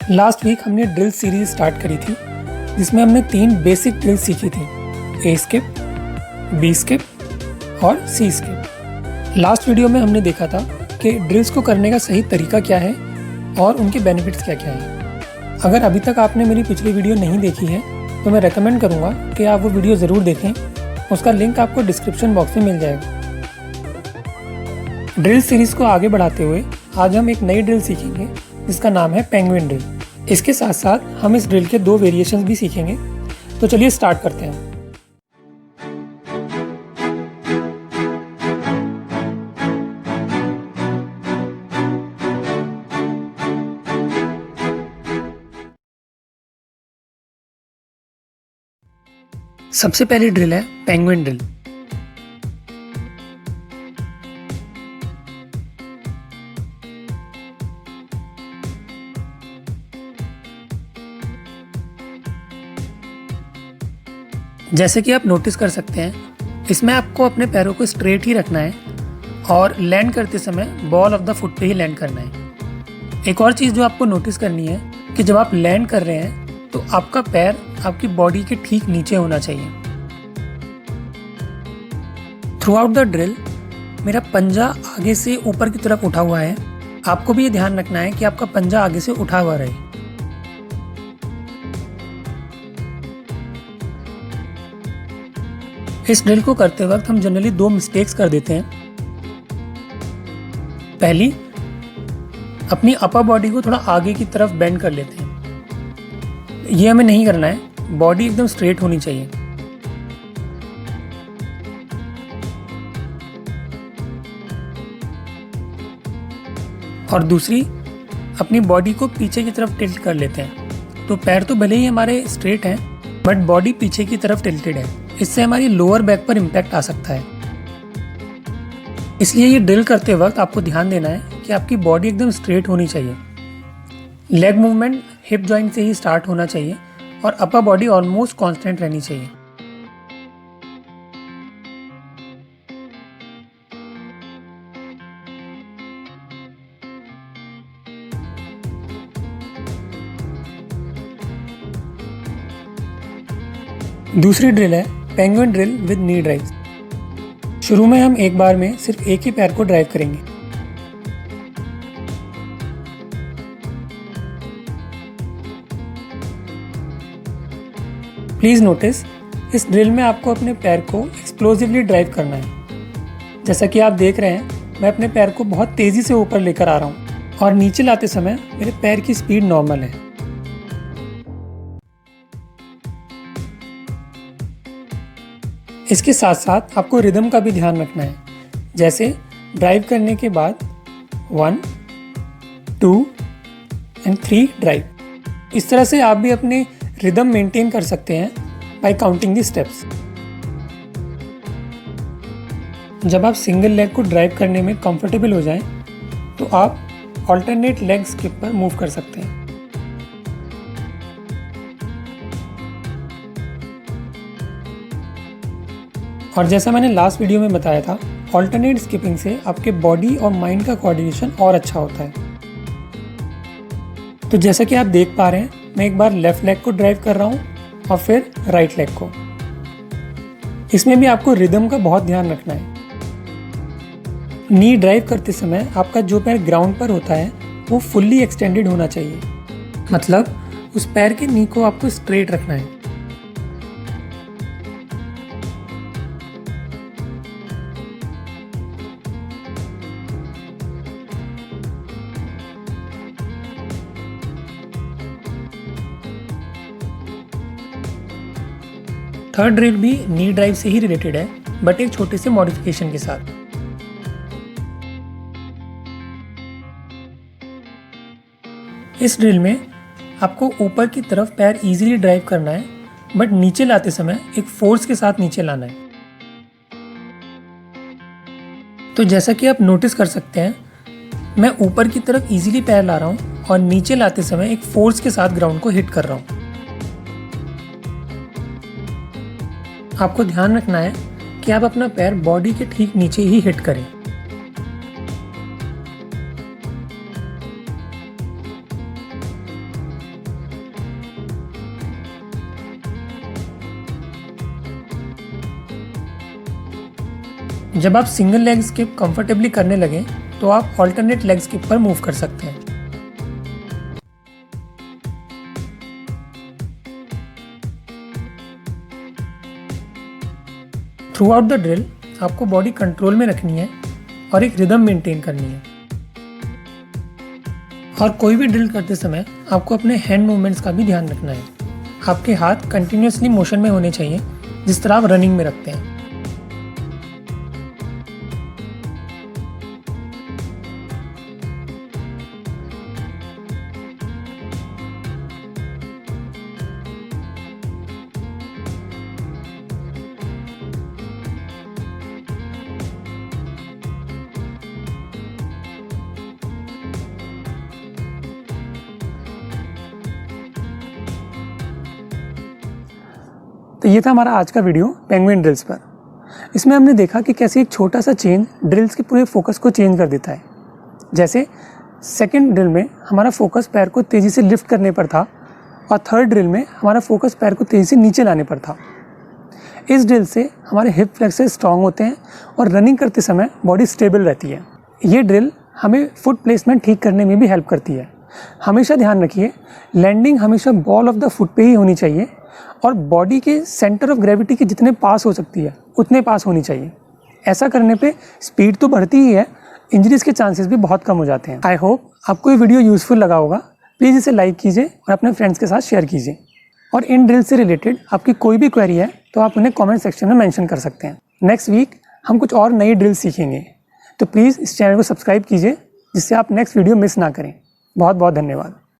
Last week हमने drill series start करी थी जिसमें हमने 3 बेसिक ड्रिल सीखी थी, ए स्किप, बी स्किप और सी स्किप। लास्ट वीडियो में हमने देखा था कि ड्रिल्स को करने का सही तरीका क्या है और उनके बेनिफिट्स क्या क्या हैं। अगर अभी तक आपने मेरी पिछली वीडियो नहीं देखी है तो मैं रेकमेंड करूँगा कि आप वो वीडियो ज़रूर देखें, उसका लिंक आपको डिस्क्रिप्शन बॉक्स में मिल जाएगा। ड्रिल सीरीज़ को आगे बढ़ाते हुए आज हम एक नई ड्रिल सीखेंगे जिसका नाम है पेंगुइन ड्रिल। इसके साथ साथ हम इस ड्रिल के 2 वेरिएशंस भी सीखेंगे। तो चलिए स्टार्ट करते हैं। सबसे पहली ड्रिल है पेंगुइन ड्रिल। जैसे कि आप नोटिस कर सकते हैं, इसमें आपको अपने पैरों को स्ट्रेट ही रखना है और लैंड करते समय बॉल ऑफ द फुट पे ही लैंड करना है। एक और चीज़ जो आपको नोटिस करनी है कि जब आप लैंड कर रहे हैं तो आपका पैर आपकी बॉडी के ठीक नीचे होना चाहिए। थ्रू आउट द ड्रिल मेरा पंजा आगे से ऊपर की तरफ उठा हुआ है। आपको भी ये ध्यान रखना है कि आपका पंजा आगे से उठा हुआ रहे। इस ड्रिल को करते वक्त हम जनरली 2 मिस्टेक्स कर देते हैं। पहली, अपनी अपर बॉडी को थोड़ा आगे की तरफ बेंड कर लेते हैं। ये हमें नहीं करना है, बॉडी एकदम स्ट्रेट होनी चाहिए। और दूसरी, अपनी बॉडी को पीछे की तरफ टिल्ट कर लेते हैं। तो पैर तो भले ही हमारे स्ट्रेट हैं बट बॉडी पीछे की तरफ टिल्टेड है। इससे हमारी लोअर बैक पर इम्पैक्ट आ सकता है। इसलिए ये ड्रिल करते वक्त आपको ध्यान देना है कि आपकी बॉडी एकदम स्ट्रेट होनी चाहिए। लेग मूवमेंट हिप जॉइंट से ही स्टार्ट होना चाहिए और अपर बॉडी ऑलमोस्ट कांस्टेंट रहनी चाहिए। दूसरी ड्रिल है penguin drill with knee drive. शुरू में हम एक बार में सिर्फ एक ही पैर को ड्राइव करेंगे। प्लीज नोटिस, इस ड्रिल में आपको अपने पैर को एक्सप्लोसिवली ड्राइव करना है। जैसा कि आप देख रहे हैं, मैं अपने पैर को बहुत तेजी से ऊपर लेकर आ रहा हूँ और नीचे लाते समय मेरे पैर की स्पीड नॉर्मल है। इसके साथ साथ आपको रिदम का भी ध्यान रखना है। जैसे ड्राइव करने के बाद 1, 2 एंड 3 ड्राइव। इस तरह से आप भी अपने रिदम मेंटेन कर सकते हैं बाय काउंटिंग द स्टेप्स। जब आप सिंगल लेग को ड्राइव करने में कंफर्टेबल हो जाएं, तो आप ऑल्टरनेट लेग स्किप पर मूव कर सकते हैं। और जैसा मैंने लास्ट वीडियो में बताया था, ऑल्टरनेट स्किपिंग से आपके बॉडी और माइंड का कोऑर्डिनेशन और अच्छा होता है। तो जैसा कि आप देख पा रहे हैं, मैं एक बार लेफ्ट लेग को ड्राइव कर रहा हूँ और फिर राइट लेग को। इसमें भी आपको रिदम का बहुत ध्यान रखना है। नी ड्राइव करते समय आपका जो पैर ग्राउंड पर होता है वो फुल्ली एक्सटेंडेड होना चाहिए। मतलब उस पैर के नी को आपको स्ट्रेट रखना है। थर्ड ड्रिल भी नी ड्राइव से ही रिलेटेड है, बट एक छोटे से मॉडिफिकेशन के साथ। इस ड्रिल में आपको ऊपर की तरफ पैर इजीली ड्राइव करना है, बट नीचे लाते समय एक फोर्स के साथ नीचे लाना है। तो जैसा कि आप नोटिस कर सकते हैं, मैं ऊपर की तरफ इजीली पैर ला रहा हूँ और नीचे लाते समय एक फोर्स के साथ ग्राउंड को हिट कर रहा हूँ। आपको ध्यान रखना है कि आप अपना पैर बॉडी के ठीक नीचे ही हिट करें। जब आप सिंगल लेग स्किप कंफर्टेबली करने लगें तो आप ऑल्टरनेट लेग स्किप पर मूव कर सकते हैं। थ्रू आउट द ड्रिल आपको बॉडी कंट्रोल में रखनी है और एक रिदम मेंटेन करनी है। और कोई भी ड्रिल करते समय आपको अपने हैंड मूवमेंट्स का भी ध्यान रखना है। आपके हाथ कंटिन्यूसली मोशन में होने चाहिए जिस तरह आप रनिंग में रखते हैं। तो ये था हमारा आज का वीडियो पेंगुइन ड्रिल्स पर। इसमें हमने देखा कि कैसे एक छोटा सा चेंज ड्रिल्स के पूरे फोकस को चेंज कर देता है। जैसे सेकंड ड्रिल में हमारा फोकस पैर को तेज़ी से लिफ्ट करने पर था और थर्ड ड्रिल में हमारा फोकस पैर को तेज़ी से नीचे लाने पर था। इस ड्रिल से हमारे हिप फ्लेक्सर्स स्ट्रॉन्ग होते हैं और रनिंग करते समय बॉडी स्टेबल रहती है। ये ड्रिल हमें फुट प्लेसमेंट ठीक करने में भी हेल्प करती है। हमेशा ध्यान रखिए, लैंडिंग हमेशा बॉल ऑफ द फुट पे ही होनी चाहिए और बॉडी के सेंटर ऑफ ग्रेविटी के जितने पास हो सकती है उतने पास होनी चाहिए। ऐसा करने पे स्पीड तो बढ़ती ही है, इंजरीज के चांसेस भी बहुत कम हो जाते हैं। आई होप आपको ये वीडियो यूज़फुल लगा होगा। प्लीज़ इसे लाइक कीजिए और अपने फ्रेंड्स के साथ शेयर कीजिए। और इन ड्रिल से रिलेटेड आपकी कोई भी क्वेरी है तो आप उन्हें कॉमेंट सेक्शन में मैंशन कर सकते हैं। नेक्स्ट वीक हम कुछ और नई ड्रिल सीखेंगे, तो प्लीज़ इस चैनल को सब्सक्राइब कीजिए जिससे आप नेक्स्ट वीडियो मिस ना करें। बहुत बहुत धन्यवाद।